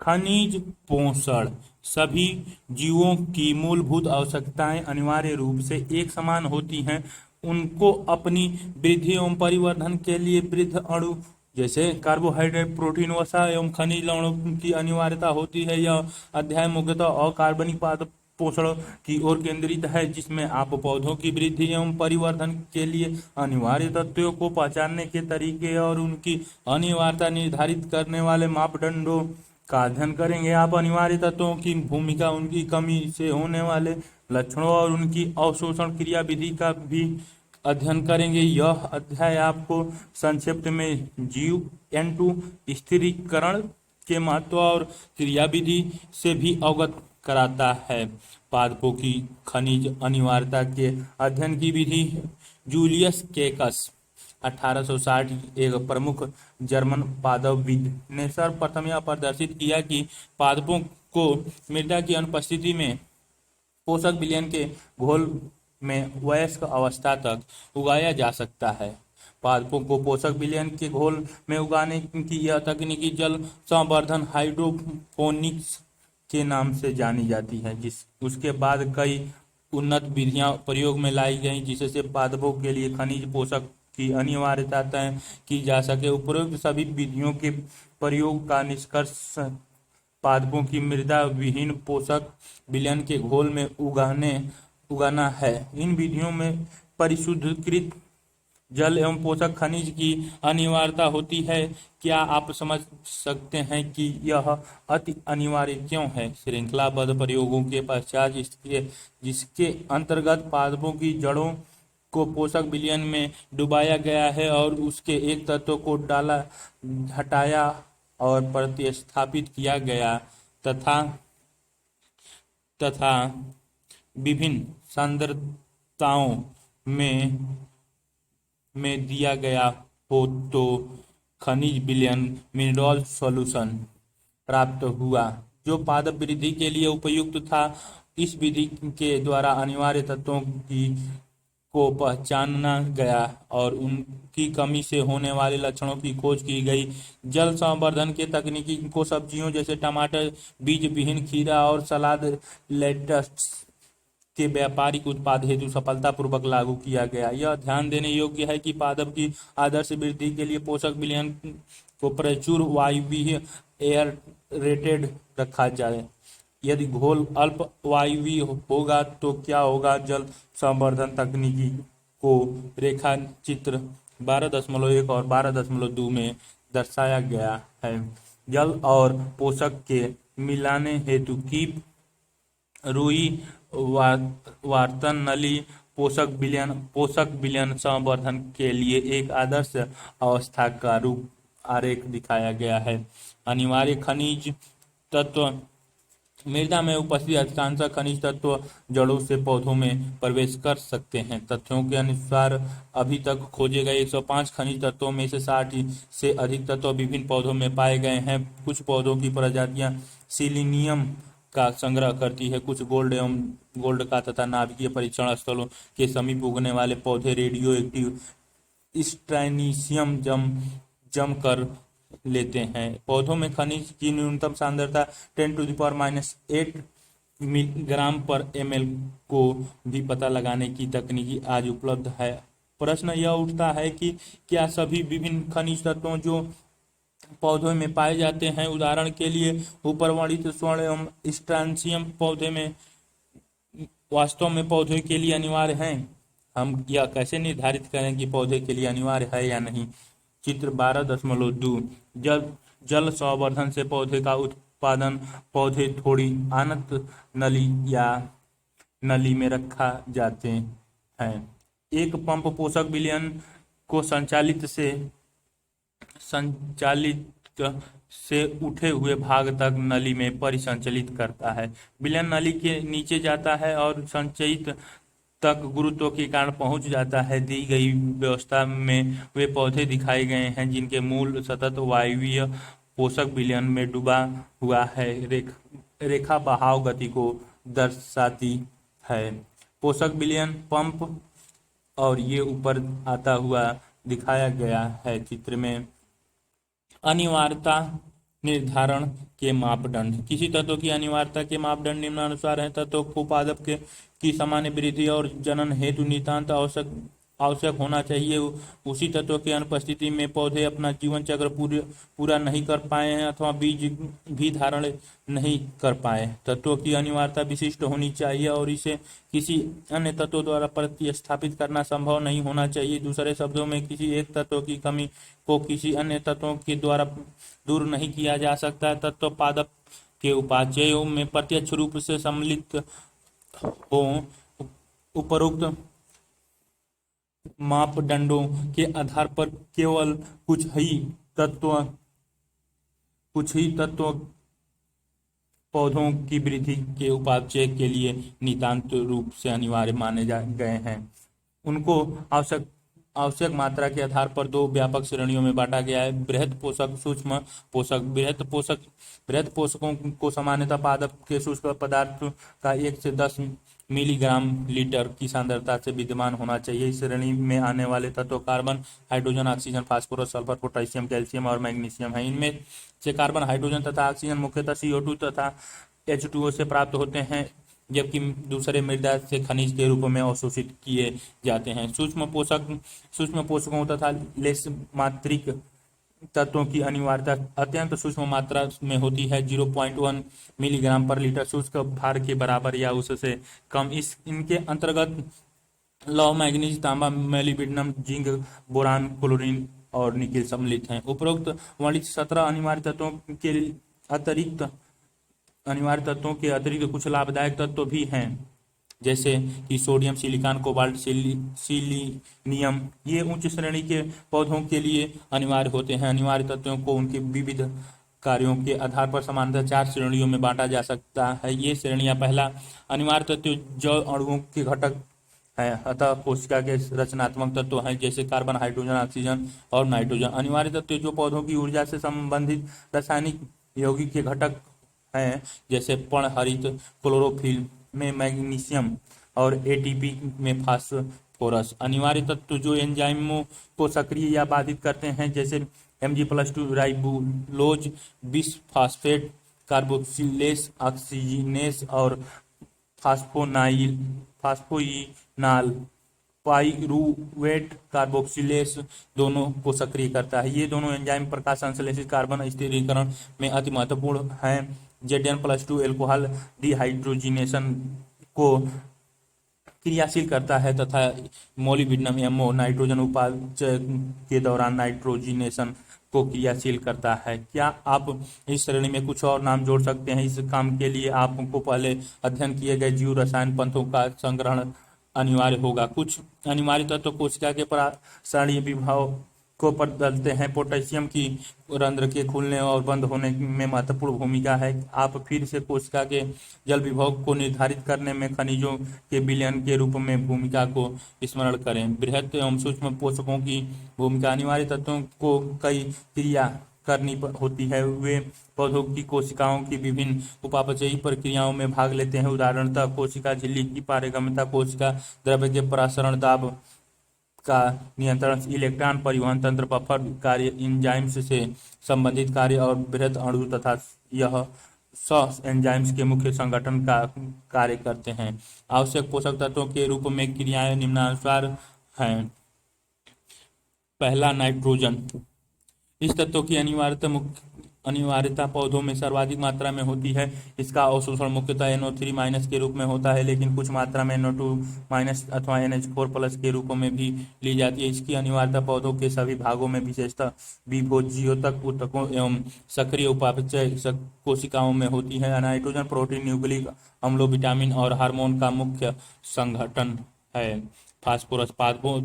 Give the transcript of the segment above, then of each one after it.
खनिज पोषण सभी जीवों की मूलभूत आवश्यकताएं अनिवार्य रूप से एक समान होती हैं। उनको अपनी वृद्धि एवं परिवर्धन के लिए वृद्ध अणु जैसे कार्बोहाइड्रेट, प्रोटीन, वसा एवं खनिज लवणों की अनिवार्यता होती है। यह अध्याय मुख्यतः अकार्बनिक पाद पोषण की ओर केंद्रित है, जिसमें आप पौधों की वृद्धि एवं परिवर्धन के लिए अनिवार्य तत्वों को पहचानने के तरीके और उनकी अनिवार्यता निर्धारित करने वाले मापदंडों का अध्ययन करेंगे। आप अनिवार्य तत्वों की भूमिका, उनकी कमी से होने वाले लक्षणों और उनकी अवशोषण क्रिया विधि का भी अध्ययन करेंगे। यह अध्याय आपको संक्षिप्त में जीव N2 स्थिरीकरण के महत्व और क्रियाविधि से भी अवगत कराता है। पादपों की खनिज अनिवार्यता के अध्ययन की विधि जूलियस केकस 1860 एक प्रमुख जर्मन पादपविद ने सर्वप्रथम यह प्रदर्शित किया कि पादपों को मृदा की अनुपस्थिति में पोषक विलयन के घोल में वयस्क अवस्था तक उगाया जा सकता है। पादपों को पोषक विलयन के घोल में उगाने की यह तकनीकी जल संवर्धन हाइड्रोपोनिक्स के नाम से जानी जाती है। उसके बाद कई उन्नत विधियां प्रयोग में लाई गईं, जिससे पादपों के लिए खनिज पोषक की अनिवार्यता तय की जा सके। उपरोक्त सभी विधियों के प्रयोग का निष्कर्ष पादपों की मृदा विहीन पोषक विलयन के घोल में उगाना है। इन विधियों में परिशुद्धकृत जल एवं पोषक खनिज की अनिवार्यता होती है। क्या आप समझ सकते हैं कि यह अति अनिवार्य क्यों है? श्रृंखलाबद्ध प्रयोगों के पश्चात जिसके अंतर्गत पादपों की जड़ों को पोषक विलयन में डुबाया गया है और उसके एक तत्व को हटाया और प्रतिस्थापित किया गया तथा तथा विभिन्न सांद्रताओं में दिया गया हो, तो खनिज विलयन मिनरल सॉल्यूशन प्राप्त हुआ जो पादप वृद्धि के लिए उपयुक्त था। इस विधि के द्वारा अनिवार्य तत्वों को पहचाना गया और उनकी कमी से होने वाले लक्षणों की खोज की गई। जल संवर्धन के तकनीकी को सब्जियों जैसे टमाटर, बीज विहीन खीरा और सलाद लेटस के व्यापारिक उत्पाद हेतु सफलतापूर्वक लागू किया गया। यह ध्यान देने योग्य है कि पादप की आदर्श वृद्धि के लिए पोषक विलयन को प्रचुर वायवीय एयर रेटेड रखा जाए। यदि घोल अल्प वायवीय होगा तो क्या होगा? जल संवर्धन तकनीकी को रेखा चित्र 12.1 और 12.2 में दर्शाया गया है। जल और पोषक के मिलाने हेतु कीप, रुई, वार्तन नली पोषक विलयन संवर्धन के लिए एक आदर्श अवस्था का रूप आरेख दिखाया गया है। अनिवार्य खनिज तत्व मृदा में उपस्थित अधिकांश खनिज तत्व जड़ों से पौधों में प्रवेश कर सकते हैं। तथ्यों के अनुसार अभी तक खोजे गए 105 खनिज तत्वों में से 60 से अधिक तत्व विभिन्न पौधों में पाए गए हैं। कुछ पौधों की प्रजातियां सिलीनियम का संग्रह करती है, कुछ गोल्ड का तथा नाभिकीय परीक्षण स्थलों के समीप उगने वाले पौधे रेडियो एक्टिव स्ट्रैनिशियम जम कर लेते हैं। पौधों में खनिज की न्यूनतम सांद्रता 10⁻⁸ ग्राम पर ml को भी पता लगाने की तकनीकी आज उपलब्ध है। प्रश्न यह उठता है कि क्या सभी विभिन्न खनिज तत्वों जो पौधों में पाए जाते हैं, उदाहरण के लिए ऊपर वर्णित स्वर्ण एवं स्ट्रैनिशियम पौधे में वास्तव में पौधे के लिए अनिवार्य हैं? हम यह कैसे निर्धारित करें कि पौधे के लिए अनिवार्य है या नहीं? चित्र 12.2 जल संवर्धन से पौधे का उत्पादन। पौधे थोड़ी अनंत नली या नली में रखा जाते हैं। एक पंप पोषक विलयन को संचालित से उठे हुए भाग तक नली में परिसंचलित करता है। विलयन नली के नीचे जाता है और संचयित तक गुरुत्व के कारण पहुंच जाता है। दी गई व्यवस्था में वे पौधे दिखाए गए हैं जिनके मूल सतत वायवीय पोषक विलयन में डूबा हुआ है। रेखा बहाव गति को दर्शाती है। पोषक विलयन पंप और ये ऊपर आता हुआ दिखाया गया है चित्र में। अनिवार्यता निर्धारण के मापदंड। किसी तत्व की अनिवार्यता के मापदंड निम्नानुसार हैं। तत्व को पादप के की सामान्य वृद्धि और जनन हेतु नितांत आवश्यक आवश्यक होना चाहिए। उसी तत्व की अनुपस्थिति में पौधे अपना जीवन चक्र पूरा नहीं कर पाए हैं अथवा बीज भी धारण नहीं कर पाए। तत्वों की अनिवार्यता विशिष्ट होनी चाहिए और इसे किसी अन्य तत्व द्वारा प्रतिस्थापित करना संभव नहीं होना चाहिए। दूसरे शब्दों में, किसी एक तत्व की कमी को किसी अन्य तत्वों के द्वारा दूर नहीं किया जा सकता। तत्व पादप के उपादेयों में प्रत्यक्ष रूप से सम्मिलित हो। उपरोक्त मापदंडों के आधार पर केवल तत्व कुछ ही तत्व पौधों की वृद्धि के उपापचय के लिए नितांत रूप से अनिवार्य माने गए हैं। उनको आवश्यक आवश्यक मात्रा के आधार पर दो व्यापक श्रेणियों में बांटा गया है: बृहद पोषक, सूक्ष्म पोषक। बृहद पोषकों को सामान्यतः पादप के सूक्ष्म पदार्थ का 1 से 10 मिलीग्राम लीटर की सांद्रता से विद्यमान होना चाहिए। इस श्रेणी में आने वाले तत्व carbon, hydrogen, oxygen, phosphorus, sulphur, potassium, calcium और मैग्नीशियम है। इनमें से कार्बन, हाइड्रोजन तथा ऑक्सीजन मुख्यतः CO2 तथा H2O से प्राप्त होते हैं, जबकि दूसरे मृदा से खनिज के रूप में अवशोषित किए जाते हैं। सूक्ष्म पोषकों तथा लेस मात्रिक तत्वों की अनिवार्यता अत्यंत सूक्ष्म मात्रा में होती है, 0.1 मिलीग्राम पर लीटर शुष्क भार के बराबर या उससे कम। इनके अंतर्गत लौह, मैग्नीज, तांबा, मोलिब्डेनम, जिंक, बोरान, क्लोरीन और निकेल सम्मिलित हैं। उपरोक्त वर्णित 17 अनिवार्य तत्वों के अतिरिक्त कुछ लाभदायक तत्व भी हैं, जैसे कि सोडियम, सिलिकॉन, कोबाल्ट, सिलीनियम। ये उच्च श्रेणी के पौधों के लिए अनिवार्य होते हैं। अनिवार्य तत्वों को उनके विविध कार्यों के आधार पर सामान्यतः 4 श्रेणियों में बांटा जा सकता है। ये श्रेणियां: पहला, अनिवार्य तत्व जैव अणुओं के घटक है, अतः कोशिका के रचनात्मक तत्व हैं, जैसे कार्बन, हाइड्रोजन, ऑक्सीजन और नाइट्रोजन। अनिवार्य तत्व जो पौधों की ऊर्जा से संबंधित रासायनिक यौगिक के घटक हैं, जैसे पर्णहरित क्लोरोफिल में मैग्नीशियम और एटीपी में फास्फोरस। अनिवार्य तत्व जो एंजाइमों को सक्रिय या बाधित करते हैं, जैसे Mg+2 राइबोलोज, बिसफास्फेट, कार्बोक्सिलेस, ऑक्सीजिनेस और फास्फोइनाल पाइरूवेट कार्बोक्सिलेस दोनों को सक्रिय करता है। ये दोनों एंजाइम प्रकाश संश्लेषित कार्बन स्थिरीकरण में अति महत्वपूर्ण हैं। Zn+2 एल्कोहल डिहाइड्रोजिनेशन को क्रियाशील करता है तथा मोलिब्डेनम MO नाइट्रोजन उपापचय के दौरान नाइट्रोजिनेशन को क्रियाशील करता है। क्या आप इस श्रेणी में कुछ और नाम जोड़ सकते हैं? इस काम के लिए आपको पहले अध्ययन किए गए जीव रसायन पंथों का संग्रहण अनिवार्य होगा। कुछ अनिवार्य तत्व कोशिका के परासरणीय विभव को बदलते हैं। पोटेशियम की रंध्र के खुलने और बंद होने में महत्वपूर्ण भूमिका है। आप फिर से कोशिका के जल विभव को निर्धारित करने में खनिजों के विलयन के रूप में भूमिका को स्मरण करें। बृहद एवं सूक्ष्म पोषकों की भूमिका: अनिवार्य तत्वों को कई क्रिया करनी होती है। वे पौधों की कोशिकाओं की विभिन्न उपापचयी प्रक्रियाओं में भाग लेते हैं। उदाहरणतः कोशिका झिल्ली की पारगम्यता, कोशिका द्रव्य के प्रसारण, दाब का नियंत्रण, इलेक्ट्रॉन परिवहन तंत्र, बफर कार्य, एंजाइम्स से संबंधित कार्य और बृहद अणु तथा यह एंजाइम्स के मुख्य संगठन का कार्य करते हैं। आवश्यक पोषक तत्वों के रूप में क्रियाएं निम्नानुसार हैं। पहला, नाइट्रोजन। इस तत्व की अनिवार्यता पौधों में सर्वाधिक मात्रा में होती है। इसका अवशोषण मुख्यतः NO3- के रूप में होता है, लेकिन कुछ मात्रा में NO2- अथवा NH4+ के रूप में भी ली जाती है। इसकी अनिवार्यता पौधों के सभी भागों में, विशेषतः विभोज्योतक, ऊतकों एवं सक्रिय उपापचय कोशिकाओं में होती है। नाइट्रोजन प्रोटीन, न्यूक्लिक अम्लों, विटामिन और हार्मोन का मुख्य संगठन है। फास्फोरस। पादपों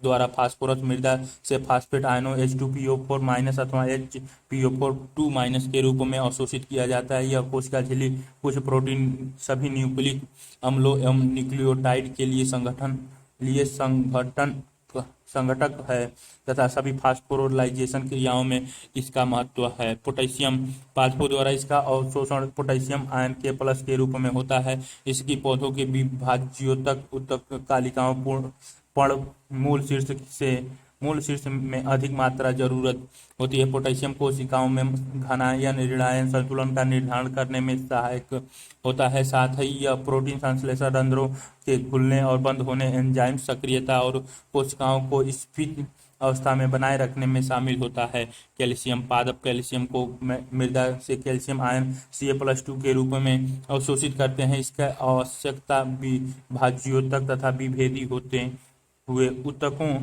द्वारा फास्फोरस मृदा से फास्फेट आयनों H2PO4- अथवा HPO4 के रूप में अवशोषित किया जाता है। यह कोशिका झिल्ली कुछ प्रोटीन, सभी न्यूक्लिक अम्लों एवं न्यूक्लियोटाइड के लिए संघटक है तथा सभी फास्फोराइलेशन क्रियाओं में इसका महत्व है। पोटेशियम। पादपों द्वारा इसका अवशोषण पोटेशियम आयन K+ के रूप में होता है। इसकी पौधों के विभाज्योतक ऊतक कालिकाओं, पर्णमूल शीर्ष से मूल शीर्ष में अधिक मात्रा जरूरत होती है। पोटेशियम कोशिकाओं में घनायन ऋणायन संतुलन का निर्धारण करने में सहायक होता है। साथ ही यह प्रोटीन संश्लेषण, रंध्रों के खुलने और बंद होने, एंजाइम सक्रियता और कोशिकाओं को स्थिर अवस्था में बनाए रखने में शामिल होता है। कैल्शियम पादप कैल्शियम को मृदा से कैल्शियम आयन Ca+2 के रूप में अवशोषित करते हैं। इसका आवश्यकता विभाज्योतक तथा विभेदी होते हुए ऊतकों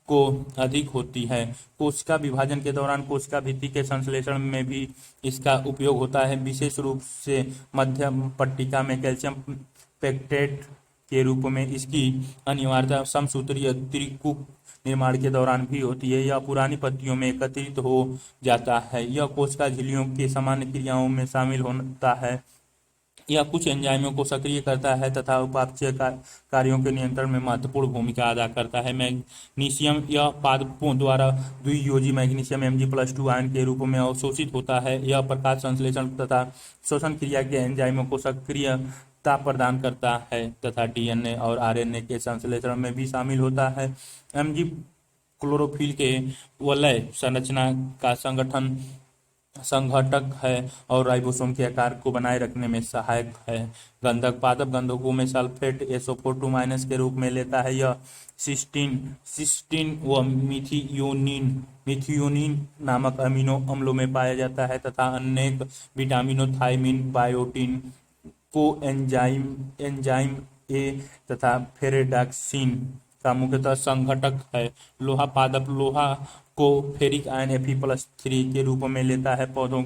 को अधिक होती है। कोशिका विभाजन के दौरान कोशिका भित्ति के संश्लेषण में भी इसका उपयोग होता है। विशेष रूप से मध्य पट्टिका में कैल्शियम पेक्टेट के रूप में इसकी अनिवार्यता समसूत्रीय त्रिकुट निर्माण के दौरान भी होती है। यह पुरानी पत्तियों में एकत्रित हो जाता है। यह कोशिका झिल्लियों के सामान्य क्रियाओं में शामिल होता है। यह कुछ एंजाइमों को सक्रिय करता है तथा उपापचय कार्यों के नियंत्रण में महत्वपूर्ण भूमिका अदा करता है। मैग्नीशियम यह पादपों द्वारा द्वियोजी मैग्नीशियम Mg+2 आयन के रूप में अवशोषित होता है। यह प्रकाश संश्लेषण तथा श्वसन क्रिया के एंजाइमों को सक्रियता प्रदान करता है तथा डीएनए और आरएनए के संश्लेषण में भी शामिल होता है। Mg क्लोरोफिल के वलय संरचना का संघटक है और राइबोसोम के आकार को बनाए रखने में सहायक है। गंधक पादप गंधकों में सल्फेट SO4 के रूप में लेता है। यह सिस्टीन व मिथियोनिन नामक अमीनो अम्लों में पाया जाता है तथा अनेक विटामिनों, थायमिन, बायोटिन, एंजाइम ए तथा फेरेडाक्सिन का मुख्यतः संघटक है। लोहा पादप लोहा को फेरिक आयन Fe+3 के रूप में लेता है। पौधों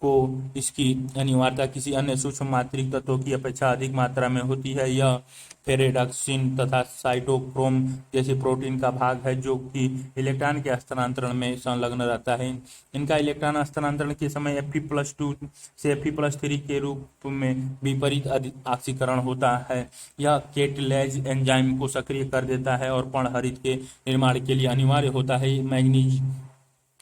को इसकी अनिवार्यता किसी अन्य सूक्ष्म मात्रिक तत्वों की अपेक्षा अधिक मात्रा में होती है। यह फेरेडाक्सिन तथा साइटोक्रोम जैसे प्रोटीन का भाग है जो कि इलेक्ट्रॉन के हस्तांतरण में संलग्न रहता है। इनका इलेक्ट्रॉन हस्तांतरण के समय Fe+2 से Fe+3 के रूप में विपरीत ऑक्सीकरण होता है। यह केटलेज एंजाइम को सक्रिय कर देता है और पर्णहरित के निर्माण के लिए अनिवार्य होता है।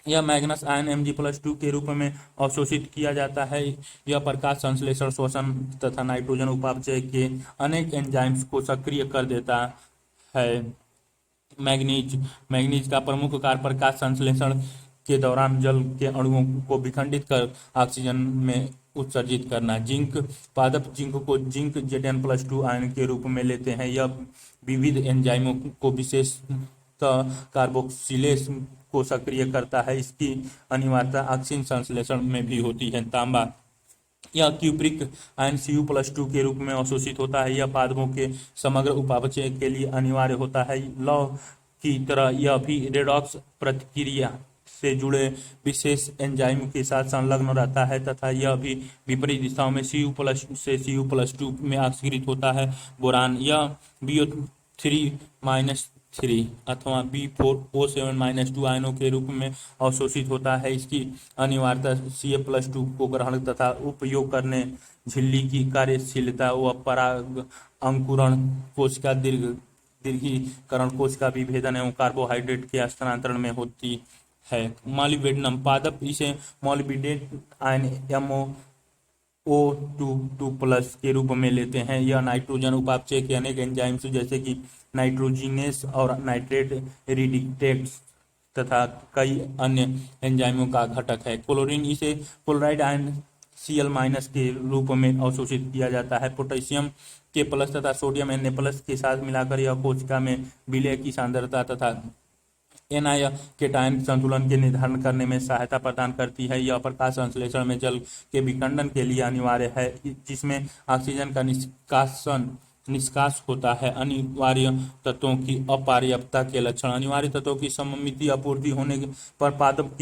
यह मैग्नस आयन Mg+2 के रूप में अवशोषित किया जाता है। यह प्रकाश संश्लेषण, श्वसन तथा नाइट्रोजन उपापचय के अनेक एंजाइम्स को सक्रिय कर देता है। मैग्नीज का प्रमुख कार्य प्रकाश संश्लेषण के दौरान जल के अणुओं को विखंडित कर ऑक्सीजन में उत्सर्जित करना। जिंक पादप जिंक को जिंक Zn+2 आयन के रूप में लेते हैं। यह विविध एंजाइमों को विशेषतः कार्बोक्सिलेज को सक्रिय करता है। इसकी अनिवार्यता ऑक्सीजन संश्लेषण में भी होती है। तांबा यह क्यूप्रिक आयन Cu+2 के रूप में अवशोषित होता है। यह पादपों के समग्र उपापचय के लिए अनिवार्य होता है। लौह की तरह यह भी रेडॉक्स प्रतिक्रिया से जुड़े विशेष एंजाइम के साथ संलग्न रहता है तथा यह भी विपरीत दिशाओं में Cu+ से Cu+2 में ऑक्सीकृत होता है। बोरान यह BO3- अथवा B4O7-2 आयनों के रूप में अवशोषित होता है। इसकी अनिवार्यता Ca+2 को ग्रहण तथा उपयोग करने, झिल्ली की कार्यशीलता व पराग अंकुरण, कोशिका दीर्घीकरण, कोशिका विभेदन एवं कार्बोहाइड्रेट के हस्तांतरण में होती है। मॉलिब्डेनम पादप इसे मॉलिब्डेट आयन MoO2+ के रूप में लेते हैं। यह नाइट्रोजन उपापचय के अनेक एंजाइम्स जैसे कि नाइट्रोजिनेस और नाइट्रेट रिडक्टेज तथा कई अन्य एंजाइमों का घटक है। क्लोरीन इसे क्लोराइड आयन Cl- के रूप में अवशोषित किया जाता है। पोटेशियम K+ तथा सोडियम Na+ के साथ मिलाकर यह कोशिका में विलय की सांद्रता तथा एनाय केटायन संतुलन के निर्धारण करने में सहायता प्रदान करती है। यह प्रकाश संश्लेषण में जल के विखंडन के लिए अनिवार्य है जिसमें ऑक्सीजन का निष्कास होता है। अनिवार्य तत्वों की अपर्याप्तता के लक्षण। अनिवार्य तत्वों की सममितीय आपूर्ति होने पर पादप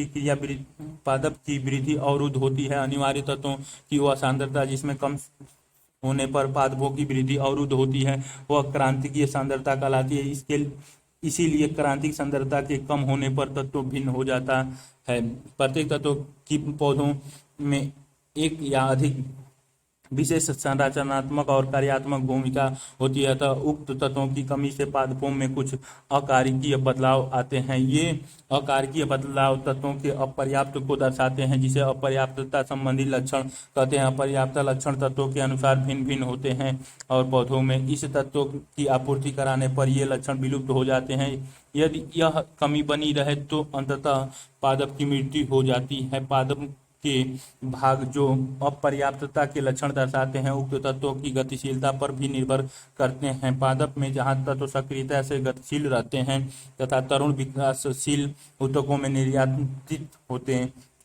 की वृद्धि अवरुद्ध होती है। अनिवार्य तत्वों की वह सांद्रता जिसमें कम होने पर पादपों की वृद्धि अवरुद्ध होती है वह क्रांतिकीय सांद्रता कहलाती है। इसीलिए क्रांतिक सांद्रता के कम होने पर तत्व भिन्न हो जाता है। प्रत्येक तत्व की पौधों में एक या अधिक विशेष संरचनात्मक और कार्यात्मक भूमिका होती है, अतः उक्त तत्वों की कमी से पादपों में कुछ अकारिकीय बदलाव आते हैं। ये अकारिकीय बदलाव तत्वों के अपर्याप्त को दर्शाते हैं, जिसे अपर्याप्तता संबंधी लक्षण कहते हैं। अपर्याप्त लक्षण तत्वों के अनुसार भिन्न भिन्न होते हैं और पौधों में इस तत्वों की आपूर्ति कराने पर ये लक्षण विलुप्त हो जाते हैं। यदि यह कमी बनी रहे तो अंततः पादप की मृत्यु हो जाती है। पादप के भाग जो अपर्याप्तता के लक्षण दर्शाते हैं उक्त तत्वों की गतिशीलता पर भी निर्भर करते हैं। पादप में जहाँ तत्व सक्रियता से गतिशील रहते हैं तथा तरुण विकासशील ऊतकों में निर्यातित होते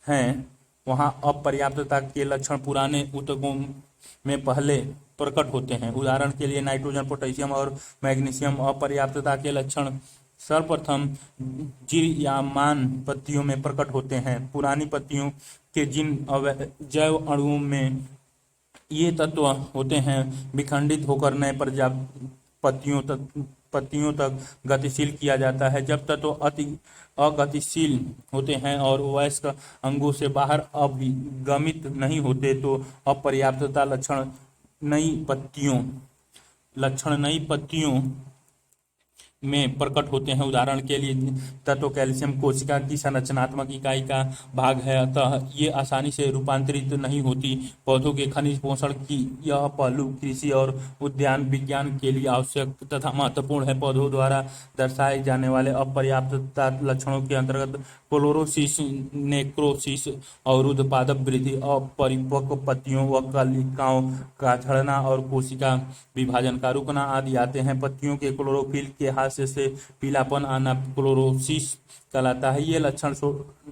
हैं, वहाँ अपर्याप्तता के लक्षण पुराने ऊतकों में पहले प्रकट होते हैं। उदाहरण के लिए नाइट्रोजन, पोटेशियम और मैग्नीशियम अपर्याप्तता के लक्षण सर्वप्रथम जीर्यमान पत्तियों में प्रकट होते हैं। पुरानी पत्तियों के जिन जैव अणुओं में ये तत्व होते हैं विखंडित होकर नए पत्तियों तक गतिशील किया जाता है। जब तत्व अति अगतिशील होते हैं और वयस्क अंगों से बाहर अभिगमित नहीं होते तो अपर्याप्तता लक्षण नई पत्तियों में प्रकट होते हैं। उदाहरण के लिए तत्व कैल्शियम कोशिका की संरचनात्मक इकाई का भाग है, अतः ये आसानी से रूपांतरित नहीं होती। पौधों के खनिज पोषण की यह पहलू कृषि और उद्यान विज्ञान के लिए आवश्यक तथा महत्वपूर्ण है। पौधों द्वारा दर्शाए जाने वाले अपर्याप्तता लक्षणों के अंतर्गत क्लोरोसिस, नेक्रोसिस, अवरुद्ध पादप वृद्धि, अपरिपक्व पत्तियों व कलिकाओं का झड़ना और कोशिका विभाजन का रुकना आदि आते हैं। पत्तियों के क्लोरोफिल के हास्य से पीलापन आना क्लोरोसिस कहलाता है। ये लक्षण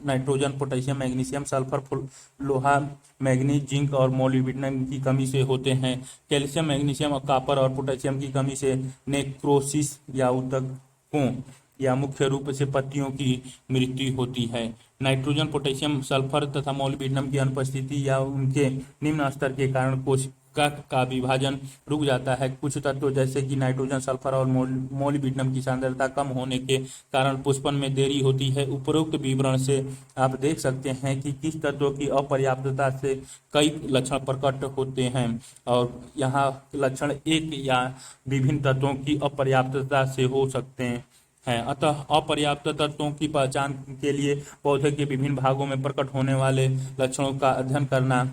नाइट्रोजन, पोटेशियम, मैग्नीशियम, सल्फर, लोहा, मैग्नीज, जिंक और मोलिब्डेनम की कमी से होते हैं। कैल्शियम, मैग्नीशियम, कॉपर और पोटेशियम की कमी से नेक्रोसिस या ऊतकों या मुख्य रूप से पत्तियों की मृत्यु होती है। नाइट्रोजन, पोटेशियम, सल्फर तथा मोलिब्डेनम की अनुपस्थिति या उनके निम्न स्तर के कारण कोशिका का विभाजन रुक जाता है। कुछ तत्वों जैसे कि नाइट्रोजन, सल्फर और मोलिब्डेनम की सांद्रता कम होने के कारण पुष्पन में देरी होती है। उपरोक्त विवरण से आप देख सकते हैं कि किस तत्वों की अपर्याप्तता से कई लक्षण प्रकट होते हैं और यहाँ लक्षण एक या विभिन्न तत्वों की अपर्याप्तता से हो सकते हैं। अतः अपर्याप्त तत्वों की पहचान के लिए पौधे के विभिन्न भागों में प्रकट होने वाले लक्षणों का अध्ययन करना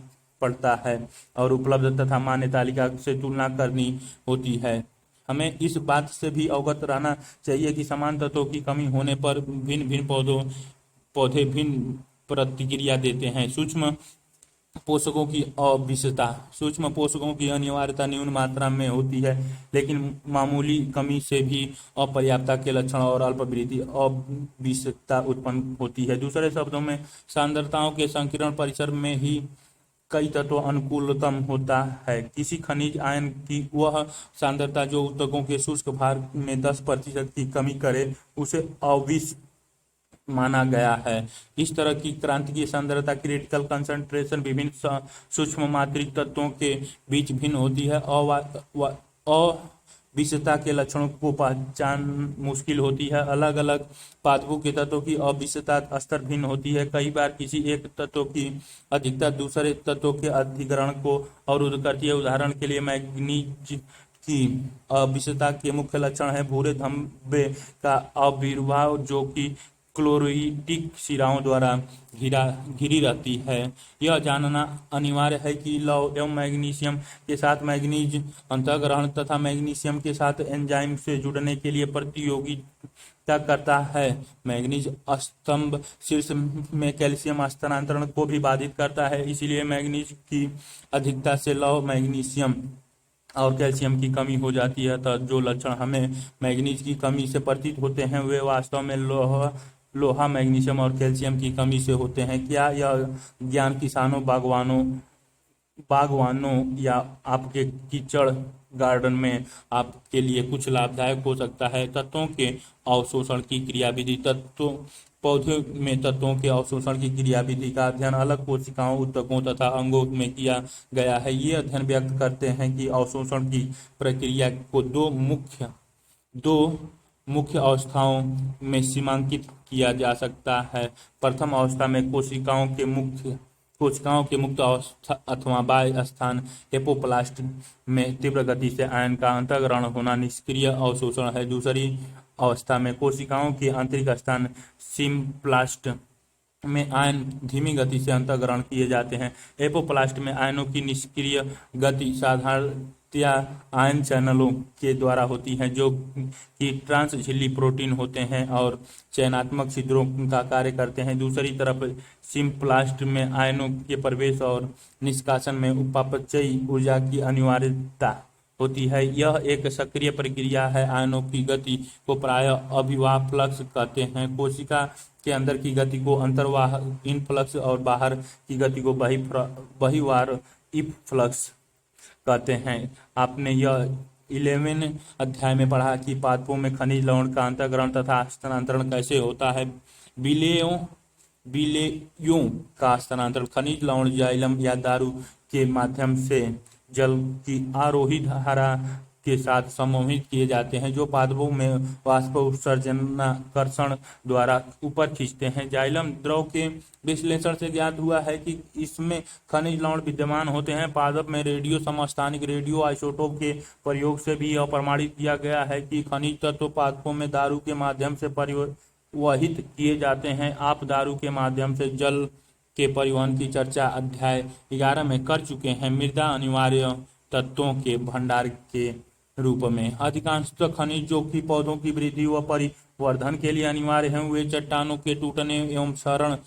पड़ता है और उपलब्ध तथा मान्य तालिका से तुलना करनी होती है। हमें इस बात से भी अवगत रहना चाहिए कि समान तत्वों की कमी होने पर भिन्न भिन्न पौधे भिन्न प्रतिक्रिया देते हैं। सूक्ष्म पोषकों की अनिवार्यता न्यून मात्रा में होती है, लेकिन मामूली कमी से भी अपर्याप्तता के लक्षण और अल्प वृद्धि अविषयता उत्पन्न होती है। दूसरे शब्दों में सांद्रताओं के संकीर्ण परिसर में ही कई तत्व अनुकूलतम होता है। किसी खनिज आयन की वह सांद्रता जो ऊतकों के शुष्क भाग में 10% की कमी करे उसे अविष माना गया है। इस तरह की क्रांतिकीय सांद्रता क्रिटिकल कंसंट्रेशन विभिन्न सूक्ष्म मात्रिक तत्वों के बीच भिन्न होती है। अविषयता के लक्षणों को पहचान मुश्किल होती है। अलग अलग पादपों के तत्वों की अविषयता स्तर भिन्न होती है। कई बार किसी एक तत्व की अधिकता दूसरे तत्वों के अधिग्रहण को अवरुद्ध करती है। उदाहरण के लिए मैग्नीज की अविषयता के मुख्य लक्षण है भूरे धब्बे का आविर्भाव जो कि क्लोरोइडिक शिराओं द्वारा घिरी रहती है। यह जानना अनिवार्य है कि लौह एवं मैग्नीशियम के साथ मैग्नीज अंतःग्रहण तथा मैग्नीशियम के साथ एंजाइम से जुड़ने के लिए प्रतियोगिता करता है। मैग्नीज स्तंभ शीर्ष में कैल्शियम स्थानांतरण को भी बाधित करता है, इसलिए मैग्नीज की अधिकता से लौह, मैग्नीशियम और कैल्शियम की कमी हो जाती है। तो जो लक्षण हमें मैग्नीज की कमी से प्रतीत होते हैं वे वास्तव में लोहा, मैग्नीशियम और कैल्शियम की कमी से होते हैं। क्या यह ज्ञान किसानों, बागवानों या आपके कीचड़ गार्डन में आपके लिए कुछ लाभदायक हो सकता है। तत्वों के अवशोषण की क्रियाविधि। पौधे में तत्वों के अवशोषण की क्रियाविधि का अध्ययन अलग कोशिकाओं, ऊतकों तथा अंगों में किया गया है। ये अध्ययन व्यक्त करते हैं कि अवशोषण की प्रक्रिया को दो मुख्य अवस्थाओं में सीमांकित किया जा सकता है। प्रथम अवस्था में कोशिकाओं के मुख्य कोशिकाओं के मुक्त अवस्था अथवा बाह्य स्थान हेपोप्लास्ट में तीव्र गति से आयन का अंतर्ग्रहण होना निष्क्रिय अवशोषण है। दूसरी अवस्था में कोशिकाओं के आंतरिक स्थान सिम्प्लास्ट में आयन धीमी गति से अंतर्ग्रहण किए जाते हैं। एपोप्लास्ट में आयनों की निष्क्रिय गति साधारणतया आयन चैनलों के द्वारा होती है, जो कि ट्रांस झिल्ली प्रोटीन होते हैं और चयनात्मक छिद्रों का कार्य करते हैं। दूसरी तरफ सिम्प्लास्ट में आयनों के प्रवेश और निष्कासन में उपापचयी ऊर्जा की अनिवार्यता होती है। यह एक सक्रिय प्रक्रिया है। आयनों की गति को प्रायः अभिवाह फ्लक्स कहते हैं। कोशिका के अंदर की गति को अंतर्वाह इनफ्लक्स और बाहर की गति को बहिर्वाह इफ्लक्स कहते हैं। आपने यह 11 अध्याय में पढ़ा कि पादपों में खनिज लवण का अंतर्ग्रहण तथा स्थानांतरण कैसे होता है। विलेयों का स्थानांतरण खनिज लवण जाइलम या दारू के माध्यम से जल की आरोही धारा के साथ समूहित किए जाते हैं, जो पादपों में वाष्प उत्सर्जनाकर्षण द्वारा ऊपर खींचते हैं। जाइलम द्रव के विश्लेषण से ज्ञात हुआ है कि इसमें खनिज लवण विद्यमान होते हैं। पादप में रेडियो समस्थानिक रेडियो आइसोटोप के प्रयोग से भी यह प्रमाणित किया गया है कि खनिज तत्व पादपों में दारू के माध्यम से परिवहित किए जाते हैं। आप दारू के माध्यम से जल के परिवहन की चर्चा अध्याय 11 में कर चुके हैं। मृदा अनिवार्य तत्वों के भंडार के रूप में अधिकांशतः खनिज जो कि पौधों की वृद्धि व परिवर्धन के लिए अनिवार्य हैं, वे चट्टानों के टूटने एवं क्षरण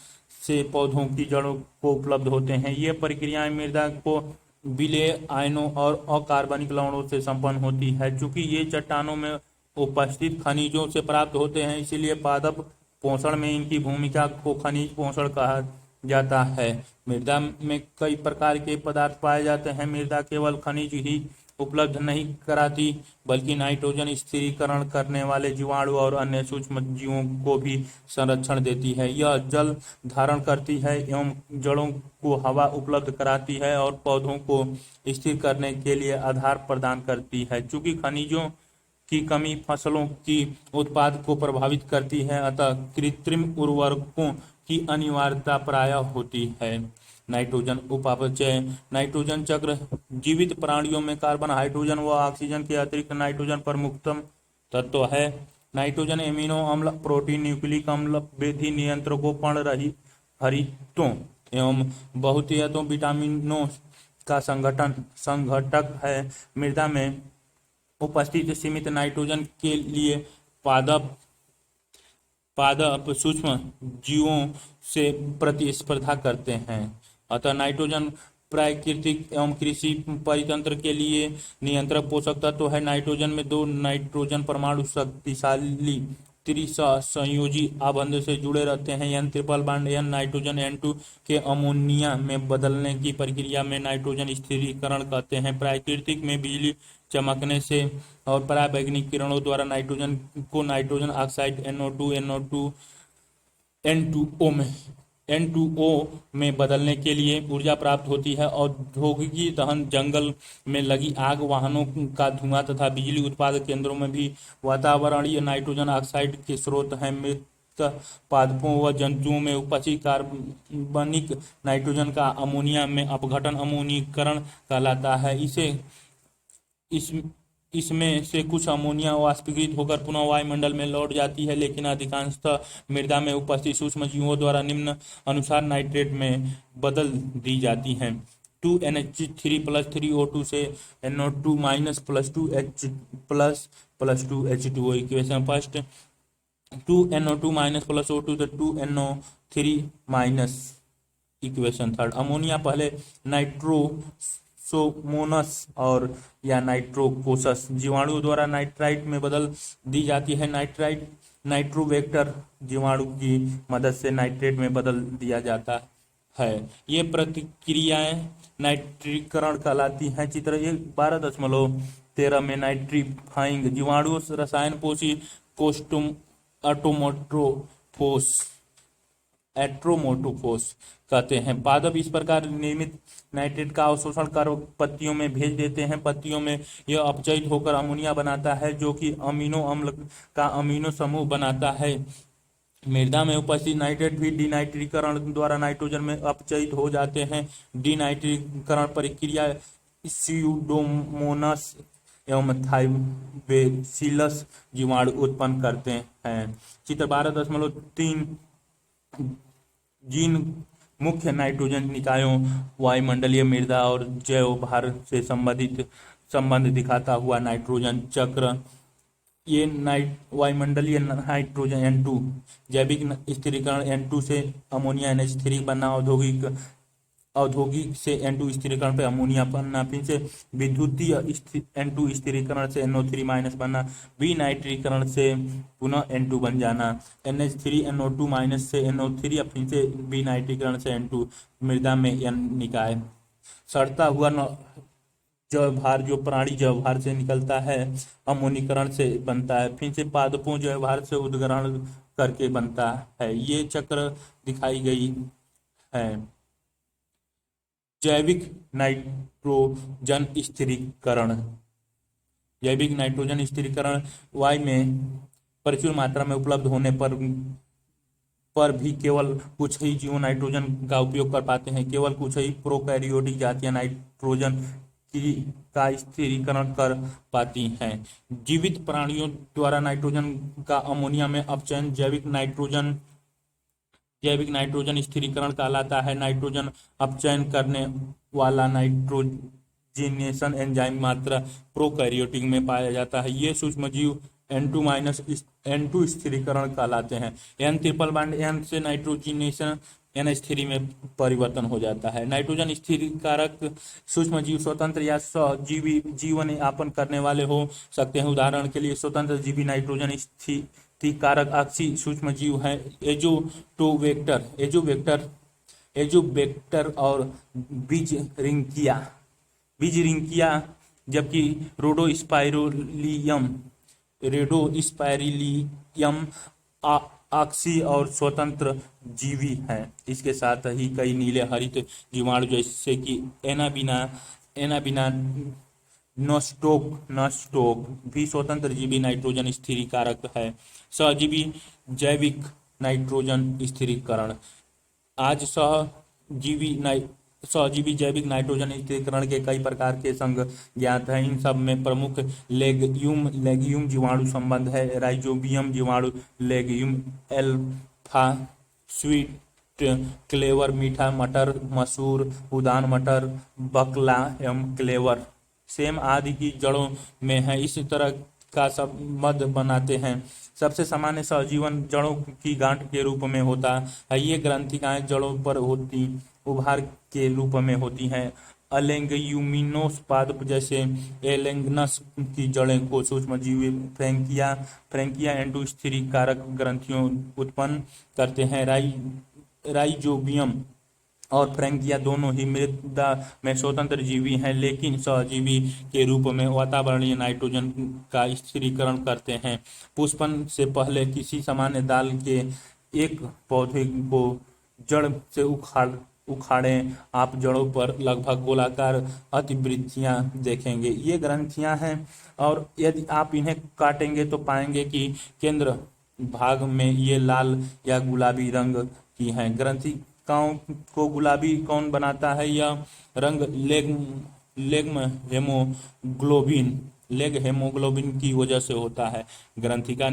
से पौधों की जड़ों को उपलब्ध होते हैं। ये प्रक्रियाएं मृदा को विलेय आयनों और अकार्बनिक लवणों से संपन्न होती है। चूंकि ये चट्टानों में उपस्थित खनिजों से प्राप्त होते हैं, इसलिए पादप पोषण में इनकी भूमिका को खनिज पोषण कहा जाता है। मृदा में कई प्रकार के पदार्थ पाए जाते हैं। मृदा केवल खनिज ही उपलब्ध नहीं कराती, बल्कि नाइट्रोजन स्थिरीकरण करने वाले जीवाणु और अन्य सूक्ष्म जीवों को भी संरक्षण देती है। यह जल धारण करती है एवं जड़ों को हवा उपलब्ध कराती है और पौधों को स्थिर करने के लिए आधार प्रदान करती है। चूंकि खनिजों की कमी फसलों की उत्पाद को प्रभावित करती है, अतः कृत्रिम उर्वरकों की अनिवार्यता प्रायः होती है। नाइट्रोजन उपापचय नाइट्रोजन चक्र जीवित प्राणियों में कार्बन, हाइड्रोजन व ऑक्सीजन के अतिरिक्त नाइट्रोजन प्रमुखतम तत्व है। नाइट्रोजन एमिनो अम्ल, प्रोटीन, न्यूक्लिक अम्ल, वृद्धि नियंत्रकों, पर्णहरितों एवं बहुतीयतों, विटामिनों का संघटक है। मृदा में उपस्थित सीमित नाइट्रोजन के लिए पादप सूक्ष्म जीवों से प्रतिस्पर्धा करते हैं। अतः नाइट्रोजन प्राकृतिक एवं कृषि परितंत्र के लिए नियंत्रक पोषक तत्व है। नाइट्रोजन में 2 नाइट्रोजन परमाणु शक्तिशाली त्रिसंयोजी आबंध से जुड़े रहते हैं। N triple bond N nitrogen N2 के अमोनिया में बदलने की प्रक्रिया में नाइट्रोजन स्थिरीकरण कहते हैं। प्राकृतिक में बिजली चमकने से और पराबैंगनी किरणों द्वारा नाइट्रोजन को नाइट्रोजन ऑक्साइड N2O में बदलने के लिए ऊर्जा प्राप्त होती है। औद्योगिक दहन, जंगल में लगी आग, वाहनों का धुआं तथा बिजली उत्पादक केंद्रों में भी वातावरणीय नाइट्रोजन ऑक्साइड के स्रोत हैं। मृत पादपों व जंतुओं में उपस्थित कार्बनिक नाइट्रोजन का अमोनिया में अपघटन अमोनीकरण कहलाता है। इसमें से कुछ अमोनिया वाष्पीकृत होकर पुनः वायुमंडल में लौट जाती है, लेकिन अधिकांशतः मृदा में उपस्थित सूक्ष्म जीवों द्वारा निम्न अनुसार नाइट्रेट में बदल दी जाती हैं। 2NH3+3O2 से NO2- +2H +2H2O equation first. 2NO2- + O2 तो 2NO3- इक्वेशन थर्ड। अमोनिया पहले नाइट्रोसोमोनस और या नाइट्रोकोसस जीवाणु द्वारा नाइट्राइट में बदल दी जाती है। नाइट्रोवेक्टर जीवाणु की मदद से नाइट्रेट में बदल दिया जाता है। ये प्रतिक्रियाएं नाइट्रीकरण कहलाती हैं। चित्र 12.13 में नाइट्रीफाइंग जीवाणु रसायन पोषी कोस्टुम एट्रोमोटोफोस कहते हैं। पादप इस प्रकार निर्मित नाइट्रेट का अवशोषण कर पत्तियों में भेज देते हैं। पत्तियों में यह अपचयित होकर अमोनिया बनाता है, जो कि अमीनो अम्ल का अमीनो समूह बनाता है। मृदा में उपस्थित नाइट्रेट भी डिनाइट्रीकरण द्वारा नाइट्रोजन में अपचयित हो जाते हैं। डिनाइट्रीकरण प्रक्रिया स्यूडोमोनास एवं थाइबेसिलस जीवाणु उत्पन्न करते हैं। चित्र 12.3 जीन मुख्य नाइट्रोजन निकायों, वायुमंडलीय मृदा और जैव भार से संबंधित संबंध दिखाता हुआ नाइट्रोजन चक्र। ये वायुमंडलीय नाइट्रोजन N2, जैविक स्थिरीकरण N2 से अमोनिया NH3 बनना, औद्योगिक से N2 स्थिरीकरण पे अमोनिया बनना, फिर से विद्युतीय N2 स्थिरीकरण से NO3- बनना, विनाइट्रीकरण से पुनः N2 बन जाना, NH3NO2- से NO3 या फिर से विनाइट्रीकरण से N2, मृदा में N निकाय। सड़ता हुआ जैवभार जो प्राणी जैवभार से निकलता है, अमोनीकरण से बनता है, फिर से पादपों जैवभार से उद्ग्रहण करके बनता है। ये चक्र दिखाई गई है। जैविक नाइट्रोजन स्थिरीकरण। जैविक नाइट्रोजन स्थिरीकरण वायु में प्रचुर मात्रा में उपलब्ध होने पर भी केवल कुछ ही जीव नाइट्रोजन का उपयोग कर पाते हैं। केवल कुछ ही प्रोकैरियोटिक जातियां नाइट्रोजन का स्थिरीकरण कर पाती हैं। जीवित प्राणियों द्वारा नाइट्रोजन का अमोनिया में अपचयन जैविक नाइट्रोजन स्थिरीकरण कहलाता है। नाइट्रोजन अपचयन करने वाला नाइट्रोजिनेशन एंजाइम मात्रा प्रोकैरियोटिक में पाया जाता है। ये सूक्ष्मजीव N2 स्थिरीकरण कहलाते हैं। N ट्रिपल बॉन्ड N से नाइट्रोजिनेशन NH3 में परिवर्तन हो जाता है। नाइट्रोजन स्थिरीकारक सूक्ष्मजीव स्वतंत्र या सहजीवी जीवन यापन करने वाले हो सकते हैं। उदाहरण के लिए स्वतंत्र जीवी नाइट्रोजन स्थिरीकारक अक्सी सूक्ष्मजीव हैं। एजोबैक्टर और बीजरिंकिया, जबकि रोडोस्पाइरिलियम अक्सी और स्वतंत्र जीवी हैं। इसके साथ ही कई नीले हरित जीवाणु जैसे कि एनाबिना नस्टोक भी स्वतंत्र जीवी नाइट्रोजन स्थिरीकारक है। सहजीवी जैविक नाइट्रोजन स्थिरीकरण। आज सहजीवी जैविक नाइट्रोजन स्थिरीकरण के कई प्रकार के संघ ज्ञात हैं। इन सब में प्रमुख लेग्यूम जीवाणु संबंध है। राइजोबियम जीवाणु लेग्यूम, एल्फा स्वीट क्लेवर मीठा मटर, मसूर, उदान मटर, बकला एवं क्लेवर, सेम आदि की जड़ों में है। इस तरह का संबंध बनाते हैं। सबसे सामान्य सहजीवन जड़ों की गांठ के रूप में होता है। ये ग्रंथिकाएं जड़ों पर उभार के रूप में होती हैं। अलेंग्युमिनोस पादप जैसे एलेंगनस की जड़ें को सूक्ष्मजीवी फ्रैंकिया N2 स्थिरीकारक ग्रंथियों उत्पन्न करते हैं। राइजोबियम और फ्रैंकिया दोनों ही मृदा में स्वतंत्र जीवी हैं, लेकिन सहजीवी के रूप में वातावरणीय नाइट्रोजन का स्थिरीकरण करते हैं। पुष्पन से पहले किसी सामान्य दाल के एक पौधे को जड़ से उखाड़ें, आप जड़ों पर लगभग गोलाकार अतिवृद्धियां देखेंगे। ये ग्रंथियां हैं और यदि आप इन्हें काटेंगे तो पाएंगे कि केंद्र भाग में ये लाल या गुलाबी रंग की हैं। ग्रंथिकाओं को गुलाबी कौन बनाता है? यह रंग लेग हेमोग्लोबिन की वजह से होता है। ग्रंथिका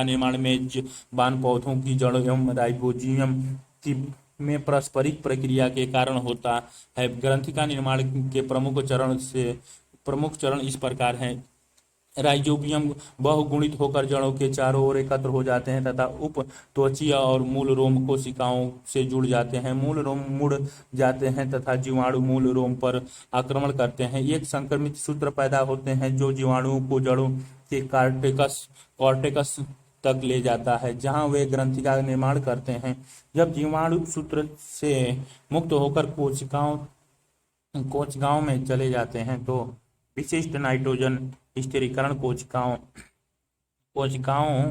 निर्माण मेजबान पौधों की जड़ एवं राइजोबियम की में पारस्परिक प्रक्रिया के कारण होता है। ग्रंथिका निर्माण के प्रमुख चरण इस प्रकार हैं। राइजोबियम बहुगुणित होकर जड़ों के चारों ओर एकत्र हो जाते हैं तथा उप त्वचीय और मूल रोम कोशिकाओं से जुड़ जाते हैं। मूल रोम मुड़ जाते हैं तथा जीवाणु मूल रोम पर आक्रमण करते हैं। एक संक्रमित सूत्र पैदा होते हैं जो जीवाणुओं को जड़ों के कॉर्टेक्स तक ले जाता है, जहां वे ग्रंथिका निर्माण करते हैं। जब जीवाणु सूत्र से मुक्त होकर कोशिकाओं में चले जाते हैं तो विशिष्ट नाइट्रोजन स्थिरीकरण कोशिकाओं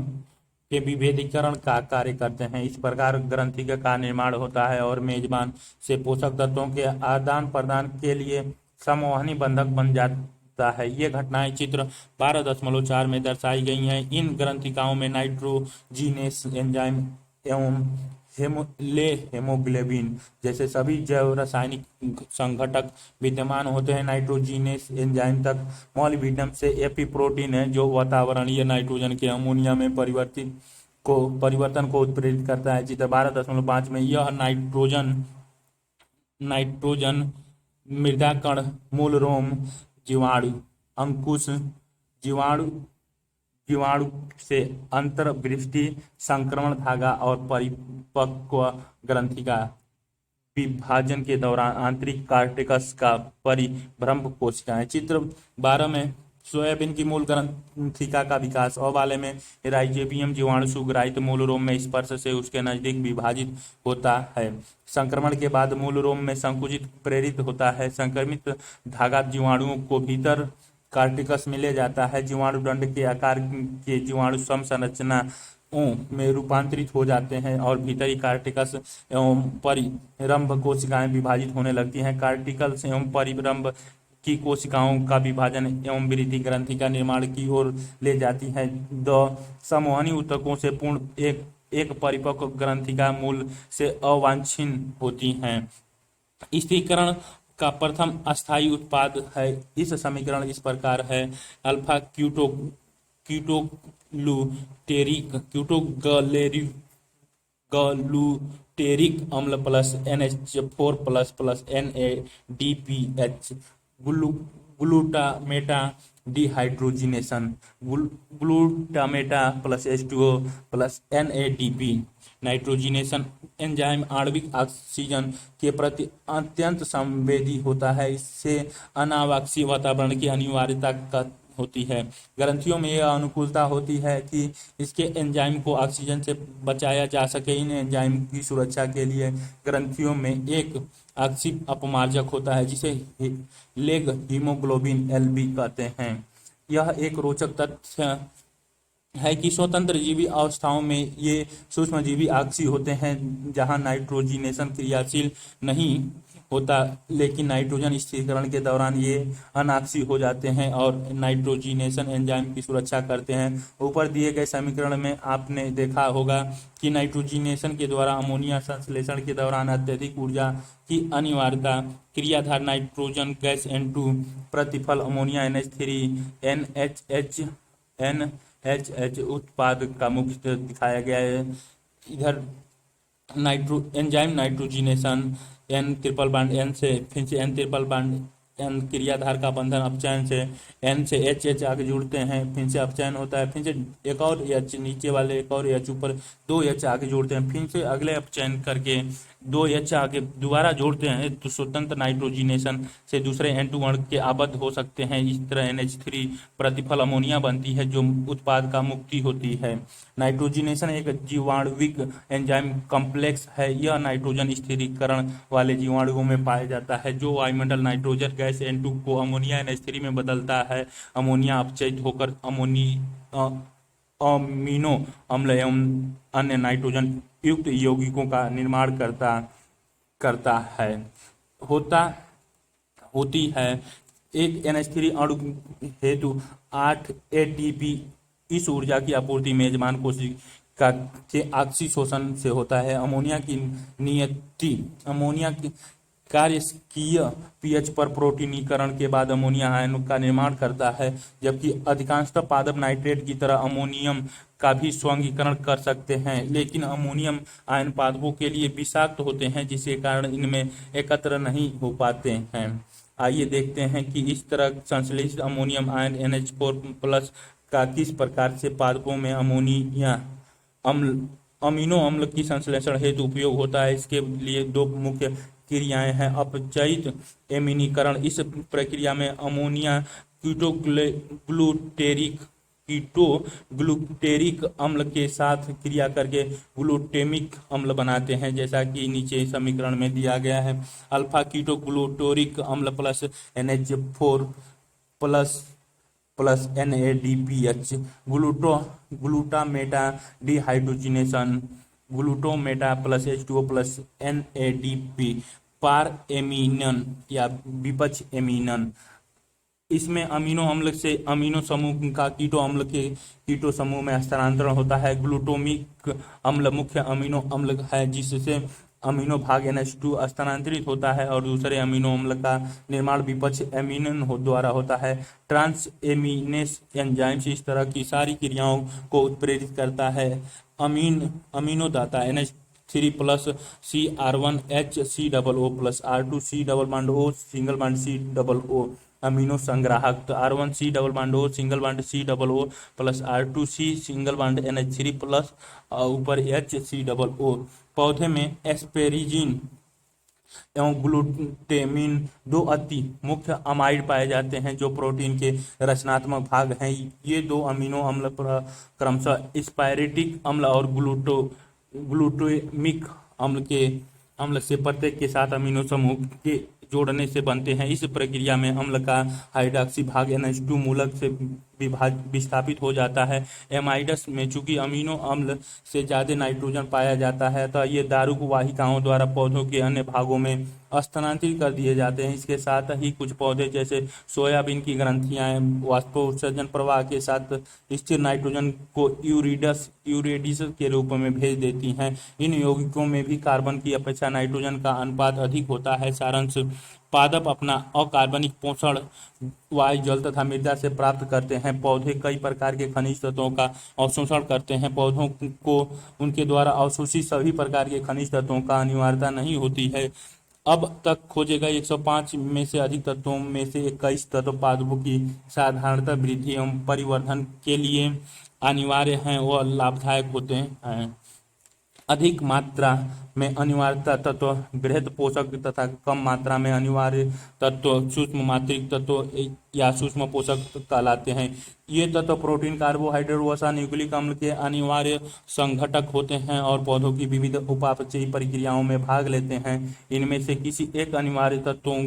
के विभेदीकरण का कार्य करते हैं। इस प्रकार ग्रंथिका का निर्माण होता है और मेजबान से पोषक तत्वों के आदान प्रदान के लिए संवहनी बंधक बन जाता करता है। ये घटनाएं चित्र 12.4 में दर्शाई गई हैं। इन ग्रंथिकाओं में नाइट्रोजीनेस एंजाइम एवं हेमोग्लोबिन जैसे सभी जैव रासायनिक संघटक विद्यमान होते हैं। नाइट्रोजीनेस एंजाइम तक मॉलिब्डेनम से एपीप्रोटीन है जो वातावरणीय नाइट्रोजन के अमोनिया में परिवर्तन को उत्प्रेरित करता है। चित्र 12.5 में यह नाइट्रोजन मृदा कण, मूल रोम, जीवाणु, अंकुश, जीवाणु जीवाणु से अंतर्वृष्टि, संक्रमण धागा और परिपक्व ग्रंथिका विभाजन के दौरान आंतरिक कार्टेक्स का परिभ्रम कोशिकाएं। चित्र 12 में सोयाबीन की मूल ग्रंथिका का विकास। और वाले में राइजोबियम जीवाणु सुगराहित मूल रोम में स्पर्श से उसके नजदीक विभाजित होता है। संक्रमण के बाद मूल रोम में संकुचित प्रेरित होता है। संक्रमित धागा जीवाणुओं को भीतर कार्टिकस में ले जाता है। जीवाणु दंड के आकार के जीवाणु सम संरचनाओं में रूपांतरित हो जाते हैं और भीतरी कार्टिकस एवं परिरंभ कोशिकाएं विभाजित होने लगती हैं। कार्टिकल्स एवं परिरंभ की कोशिकाओं का विभाजन एवं वृद्धि ग्रंथि का निर्माण की ओर ले जाती है। समूहनी ऊतकों से पूर्ण एक परिपक्व ग्रंथिका मूल से अवांछित होती हैं। स्थिरीकरण का प्रथम अस्थायी उत्पाद है। इस समीकरण इस प्रकार है: अल्फा क्यूटोग्लूटेरिक अम्ल plus NH4 plus NADPH glutamate dehydrogenation glutamate plus H2O plus NADP nitrogenation enzyme आणविक ऑक्सीजन के प्रति अत्यंत संवेदी होता है। इससे अनावश्यक वातावरण की अनिवार्यता होती है। ग्रंथियों में यह अनुकूलता होती है कि इसके एंजाइम को ऑक्सीजन से बचाया जा सके। इन एंजाइम की सुरक्षा के लिए ग्रंथियों में एक ऑक्सी अपमार्जक होता है जिसे लेग हीमोग्लोबिन LB कहते हैं। यह एक रोचक तथ्य है कि स्वतंत्र जीवी अवस्थाओं में ये सूक्ष्मजीवी ऑक्सी होते हैं जहां नाइट्रोजिनेशन क्रियाशील नहीं होता, लेकिन नाइट्रोजन स्थिरीकरण के दौरान ये अनऑक्सी हो जाते हैं और नाइट्रोजिनेशन एंजाइम की सुरक्षा करते हैं। ऊपर दिए गए समीकरण में आपने देखा होगा कि नाइट्रोजिनेशन के द्वारा अमोनिया संश्लेषण के दौरान अत्यधिक ऊर्जा की अनिवार्यता, क्रियाधार नाइट्रोजन गैस N2 प्रतिफल अमोनिया NH3 NHH उत्पाद का मुख्य दिखाया गया है। इधर enzyme nitrogenation N triple bond N से, फिर से N ट्रिपल बांड N क्रियाधार का बंधन अपचयन से N से H आगे जुड़ते हैं, फिर से अपचयन होता है, फिर से एक और H नीचे वाले एक और H ऊपर 2 H आगे जोड़ते हैं, फिर से अगले अपचयन करके 2 H आगे दोबारा जोड़ते हैं तो स्वतंत्र नाइट्रोजिनेशन से दूसरे N2 अणु के आबद्ध हो सकते हैं। इस तरह NH3 प्रतिफल अमोनिया बनती है जो उत्पाद का मुक्ति होती है। नाइट्रोजिनेशन एक जीवाणुविक एंजाइम कॉम्प्लेक्स है। यह नाइट्रोजन स्थिरीकरण वाले जीवाणुओं में पाया जाता है जो वायुमंडल नाइट्रोजन गैस N2 को अमोनिया NH3 में बदलता है। अमोनिया अपचयित होकर अमीनो अम्ल एवं अन्य नाइट्रोजन युक्त यौगिकों का निर्माण करता है होती है। एक NH3 अणु हेतु 8 ATP इस ऊर्जा की आपूर्ति मेजबान कोशिका के ऑक्सीशोषण से होता है। अमोनिया की नियति अमोनिया की कार्यस्कीय pH पर प्रोटीनीकरण के बाद अमोनिया आयन का निर्माण करता है, जबकि अधिकांशतः पादप नाइट्रेट की तरह अमोनियम का भी स्वर्गीकरण कर सकते हैं, लेकिन अमोनियम आयन पादपों के लिए विषाक्त होते हैं जिसके कारण इनमें एकत्र नहीं हो पाते हैं। आइए देखते हैं कि इस तरह संश्लेषित अमोनियम आयन NH4 प्लस का किस प्रकार से पादपों में अमीनो अम्ल की संश्लेषण हेतु उपयोग होता है। इसके लिए 2 मुख्य क्रियाएं हैं। अपचयित एमीनीकरण, इस प्रक्रिया में अमोनिया कीटोग्लूटेरिक अम्ल के साथ क्रिया करके ग्लूटेमिक अम्ल बनाते हैं, जैसा कि नीचे समीकरण में दिया गया है। अल्फा कीटोग्लूटेरिक अम्ल plus NH4 plus NADPH glutamate dehydrogenation glutamate plus H2O plus NADP पार एमीनन या विपक्ष एमीनन। इसमें अमीनो अम्ल से अमीनो समूह का कीटो अम्ल के कीटो समूह में हस्तांतरण होता है। ग्लूटामिक अम्ल मुख्य अमीनो अम्ल है जिससे अमीनो भाग NH2 स्थानांतरित होता है और दूसरे अमीनो अम्ल का निर्माण विपक्ष एमिनन द्वारा होता है। ट्रांस एमिनेस एंजाइम्स इस तरह की सारी क्रियाओं को उत्प्रेरित करता है। अमीनो दाता NH3+ CR1H C+O+R2C double bond O single bond C+O amino संग्राहक। तो R1C double bond O single bond C+O+R2C single bond NH3+ ऊपर HC+O। पौधे में एस्पेरिजीन एवं ग्लूटेमिन दो अति मुख्य अमाइड पाए जाते हैं जो प्रोटीन के रचनात्मक भाग हैं। ये दो अमीनो अम्ल क्रमशः एस्पेरेटिक अम्ल और ग्लूटामिक अम्ल से प्रत्येक के साथ अमीनो समूह के जोड़ने से बनते हैं। इस प्रक्रिया में अम्ल का हाइड्रॉक्सी भाग NH2 मूलक से विस्थापित हो जाता है। एमाइडस में चूंकि अमीनो अम्ल से ज्यादा नाइट्रोजन पाया जाता है तो ये दारुक वाहिकाओं द्वारा पौधों के अन्य भागों में स्थानांतरित कर दिए जाते हैं। इसके साथ ही कुछ पौधे जैसे सोयाबीन की ग्रंथियां वाष्पोत्सर्जन प्रवाह के साथ स्थिर नाइट्रोजन को यूरेडिस के रूप में भेज देती हैं। इन यौगिकों में भी कार्बन की अपेक्षा नाइट्रोजन का अनुपात अधिक होता है। सारांश पादप अपना अकार्बनिक पोषण वायु जल तथा मृदा से प्राप्त करते हैं। पौधे कई प्रकार के खनिज तत्वों का अवशोषण करते हैं। पौधों को उनके द्वारा अवशोषित सभी प्रकार के खनिज तत्वों का अनिवार्यता नहीं होती है। अब तक खोजे गए 105 में से अधिक तत्वों में से 21 तत्व पादपों की साधारणतः वृद्धि एवं परिवर्धन के लिए अनिवार्य हैं व लाभदायक होते हैं। अधिक मात्रा में अनिवार्य तत्व बृहद पोषक तथा कम मात्रा में अनिवार्य तत्व सूक्ष्म मात्रिक तत्व या सूक्ष्म पोषक कहलाते हैं। ये तत्व प्रोटीन, कार्बोहाइड्रेट, वसा, न्यूक्लिक अम्ल के अनिवार्य संघटक होते हैं और पौधों की विविध उपापचयी प्रक्रियाओं में भाग लेते हैं। इनमें से किसी एक अनिवार्य तत्वों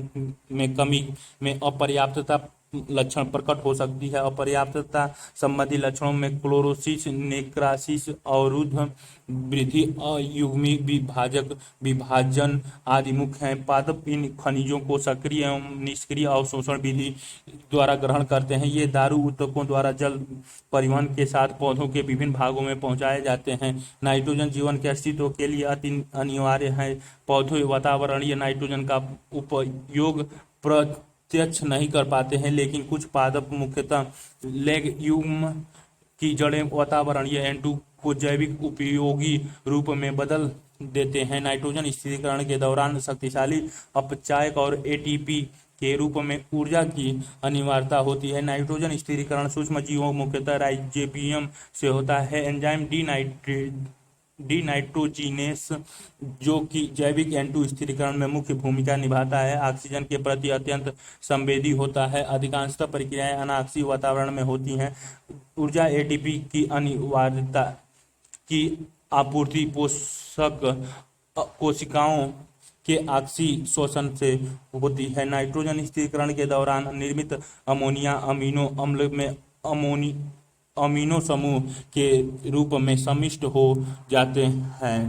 में कमी में अपर्याप्तता लक्षण प्रकट हो सकती है। अपर्याप्तता संबंधी लक्षणों में क्लोरोसिस, नेक्रासिस, अवरुद्ध वृद्धि, अयुग्मिक विभाजन आदि मुख्य हैं। पादप इन खनिजों को सक्रिय एवं निष्क्रिय अवशोषण विधि द्वारा ग्रहण करते हैं। ये दारू ऊतकों द्वारा जल परिवहन के साथ पौधों के विभिन्न भागों में पहुंचाए जाते हैं। नाइट्रोजन जीवन के अस्तित्व के लिए अति अनिवार्य है। पौधे वातावरणीय नाइट्रोजन का उपयोग प्रत्यक्ष नहीं कर पाते हैं, लेकिन कुछ पादप मुख्यतः लेग्यूम की जड़ें वातावरणीय N2 को जैविक उपयोगी रूप में बदल देते हैं। नाइट्रोजन स्थिरीकरण के दौरान शक्तिशाली अपचायक और ATP के रूप में ऊर्जा की अनिवार्यता होती है। नाइट्रोजन स्थिरीकरण सूक्ष्म जीवों मुख्यतः राइजोबियम से होता है। एंजाइम डीनाइट्रोजीनेस जो कि जैविक N2 स्थिरीकरण में मुख्य भूमिका निभाता है, ऑक्सीजन के प्रति अत्यंत संवेदी होता है। अधिकांशतः प्रक्रियाएं अनाक्सीय वातावरण में होती हैं। ऊर्जा ATP की अनिवार्यता की आपूर्ति पोषक कोशिकाओं के ऑक्सी शोषण से होती है। नाइट्रोजन स्थिरीकरण के दौरान निर्मित अमोनिया अमीनो अम्ल में अमीनो समूह के रूप में सम्मिलित हो जाते हैं।